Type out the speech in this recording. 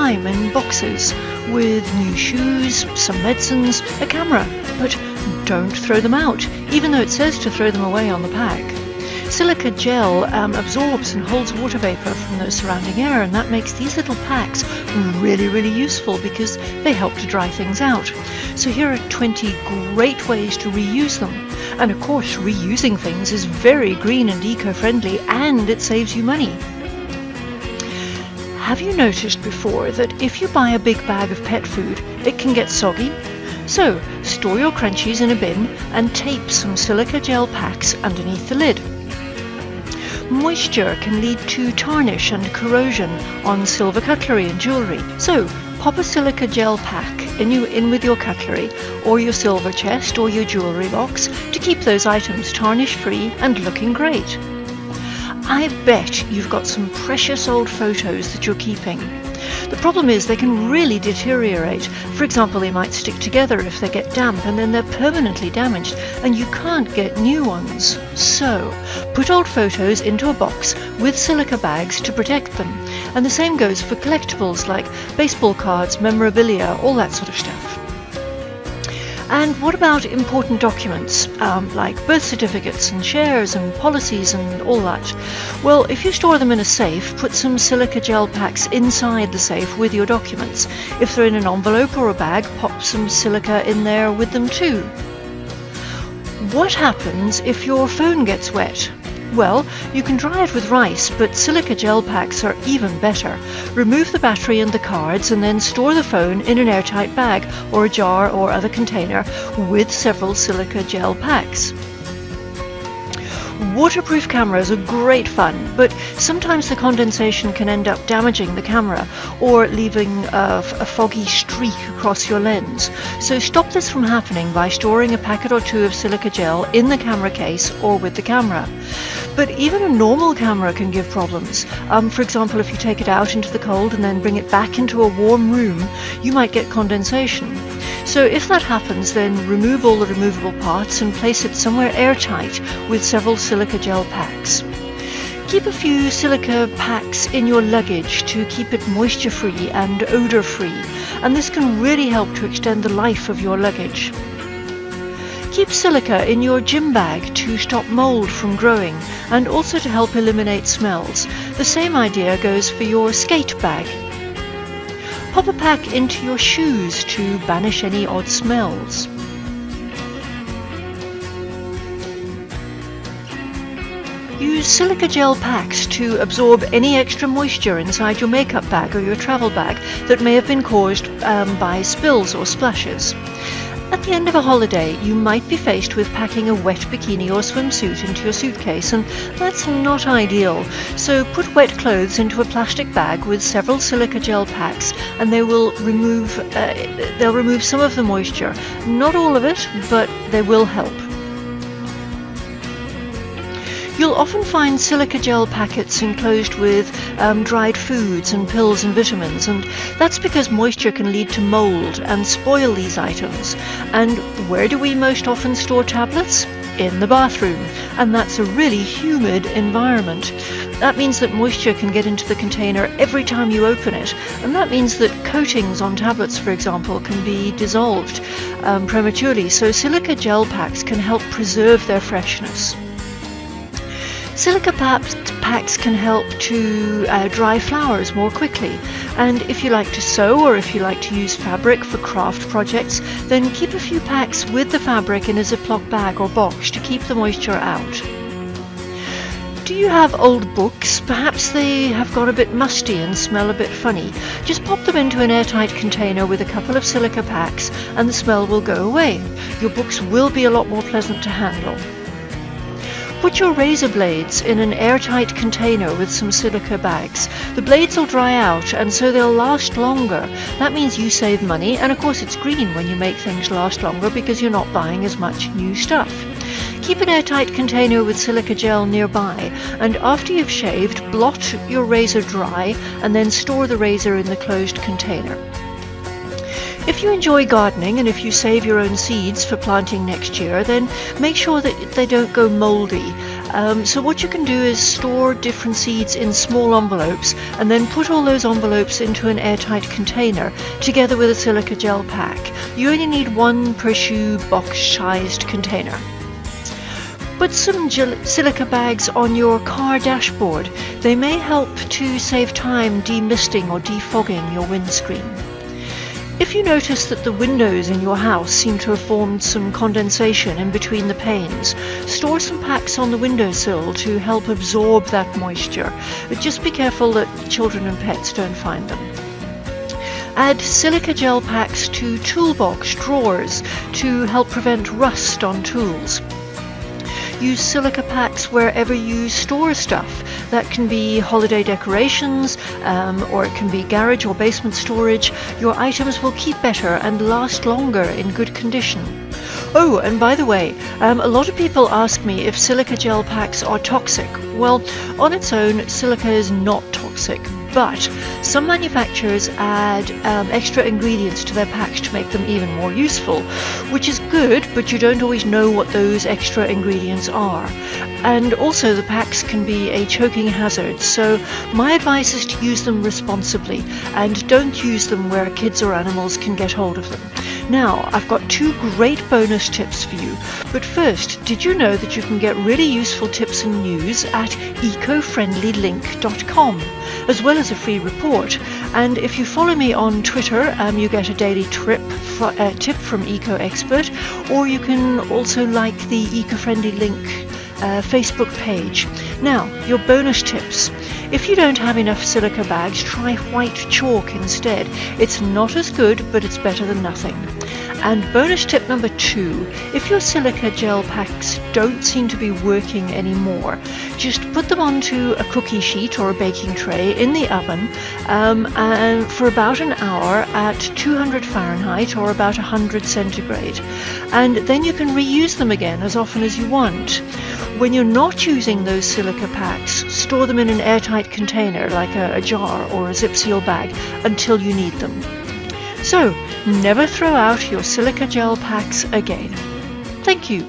time in boxes with new shoes, some medicines, a camera, but don't throw them out, even though it says to throw them away on the pack. Silica gel absorbs and holds water vapor from the surrounding air, and that makes these little packs really, really useful because they help to dry things out. So here are 20 great ways to reuse them. And of course, reusing things is very green and eco-friendly, and it saves you money. Have you noticed before that if you buy a big bag of pet food, it can get soggy? So store your crunchies in a bin and tape some silica gel packs underneath the lid. Moisture can lead to tarnish and corrosion on silver cutlery and jewellery. So pop a silica gel pack in with your cutlery or your silver chest or your jewellery box to keep those items tarnish-free and looking great. I bet you've got some precious old photos that you're keeping. The problem is they can really deteriorate. For example, they might stick together if they get damp, and then they're permanently damaged and you can't get new ones. So put old photos into a box with silica bags to protect them. And the same goes for collectibles like baseball cards, memorabilia, all that sort of stuff. And what about important documents like birth certificates and shares and policies and all that? Well, if you store them in a safe, put some silica gel packs inside the safe with your documents. If they're in an envelope or a bag, pop some silica in there with them too. What happens if your phone gets wet? Well, you can dry it with rice, but silica gel packs are even better. Remove the battery and the cards and then store the phone in an airtight bag or a jar or other container with several silica gel packs. Waterproof cameras are great fun, but sometimes the condensation can end up damaging the camera or leaving a foggy streak across your lens. So stop this from happening by storing a packet or two of silica gel in the camera case or with the camera. But even a normal camera can give problems. For example, if you take it out into the cold and then bring it back into a warm room, you might get condensation. So if that happens, then remove all the removable parts and place it somewhere airtight with several silica gel packs. Keep a few silica packs in your luggage to keep it moisture-free and odour-free, and this can really help to extend the life of your luggage. Keep silica in your gym bag to stop mould from growing and also to help eliminate smells. The same idea goes for your skate bag. Pop a pack into your shoes to banish any odd smells. Use silica gel packs to absorb any extra moisture inside your makeup bag or your travel bag that may have been caused by spills or splashes. At the end of a holiday, you might be faced with packing a wet bikini or swimsuit into your suitcase, and that's not ideal. So put wet clothes into a plastic bag with several silica gel packs, and they'll remove some of the moisture. Not all of it, but they will help. You'll often find silica gel packets enclosed with dried foods and pills and vitamins, and that's because moisture can lead to mold and spoil these items. And where do we most often store tablets? In the bathroom, and that's a really humid environment. That means that moisture can get into the container every time you open it, and that means that coatings on tablets, for example, can be dissolved prematurely, so silica gel packs can help preserve their freshness. Silica packs can help to dry flowers more quickly, and if you like to sew or if you like to use fabric for craft projects, then keep a few packs with the fabric in a Ziploc bag or box to keep the moisture out. Do you have old books? Perhaps they have got a bit musty and smell a bit funny. Just pop them into an airtight container with a couple of silica packs and the smell will go away. Your books will be a lot more pleasant to handle. Put your razor blades in an airtight container with some silica bags. The blades will dry out and so they'll last longer. That means you save money, and of course it's green when you make things last longer because you're not buying as much new stuff. Keep an airtight container with silica gel nearby, and after you've shaved, blot your razor dry and then store the razor in the closed container. If you enjoy gardening and if you save your own seeds for planting next year, then make sure that they don't go mouldy. So what you can do is store different seeds in small envelopes and then put all those envelopes into an airtight container together with a silica gel pack. You only need one per shoe box-sized container. Put some silica bags on your car dashboard. They may help to save time demisting or defogging your windscreen. If you notice that the windows in your house seem to have formed some condensation in between the panes, store some packs on the windowsill to help absorb that moisture. But just be careful that children and pets don't find them. Add silica gel packs to toolbox drawers to help prevent rust on tools. Use silica packs wherever you store stuff. That can be holiday decorations, or it can be garage or basement storage. Your items will keep better and last longer in good condition. Oh, and by the way, a lot of people ask me if silica gel packs are toxic. Well, on its own, silica is not toxic, but some manufacturers add extra ingredients to their packs to make them even more useful, which is good, but you don't always know what those extra ingredients are. And also the packs can be a choking hazard, so my advice is to use them responsibly and don't use them where kids or animals can get hold of them. Now, I've got 2 great bonus tips for you. But first, did you know that you can get really useful tips and news at ecofriendlylink.com, as well as a free report? And if you follow me on Twitter, you get a daily tip from Eco Expert, or you can also like the Eco-Friendly Link Facebook page. Now, your bonus tips. If you don't have enough silica bags, try white chalk instead. It's not as good, but it's better than nothing. And bonus tip number 2, if your silica gel packs don't seem to be working anymore, just put them onto a cookie sheet or a baking tray in the oven and for about an hour at 200 Fahrenheit or about 100 centigrade. And then you can reuse them again as often as you want. When you're not using those silica packs, store them in an airtight container like a jar or a zip seal bag until you need them. So, never throw out your silica gel packs again. Thank you.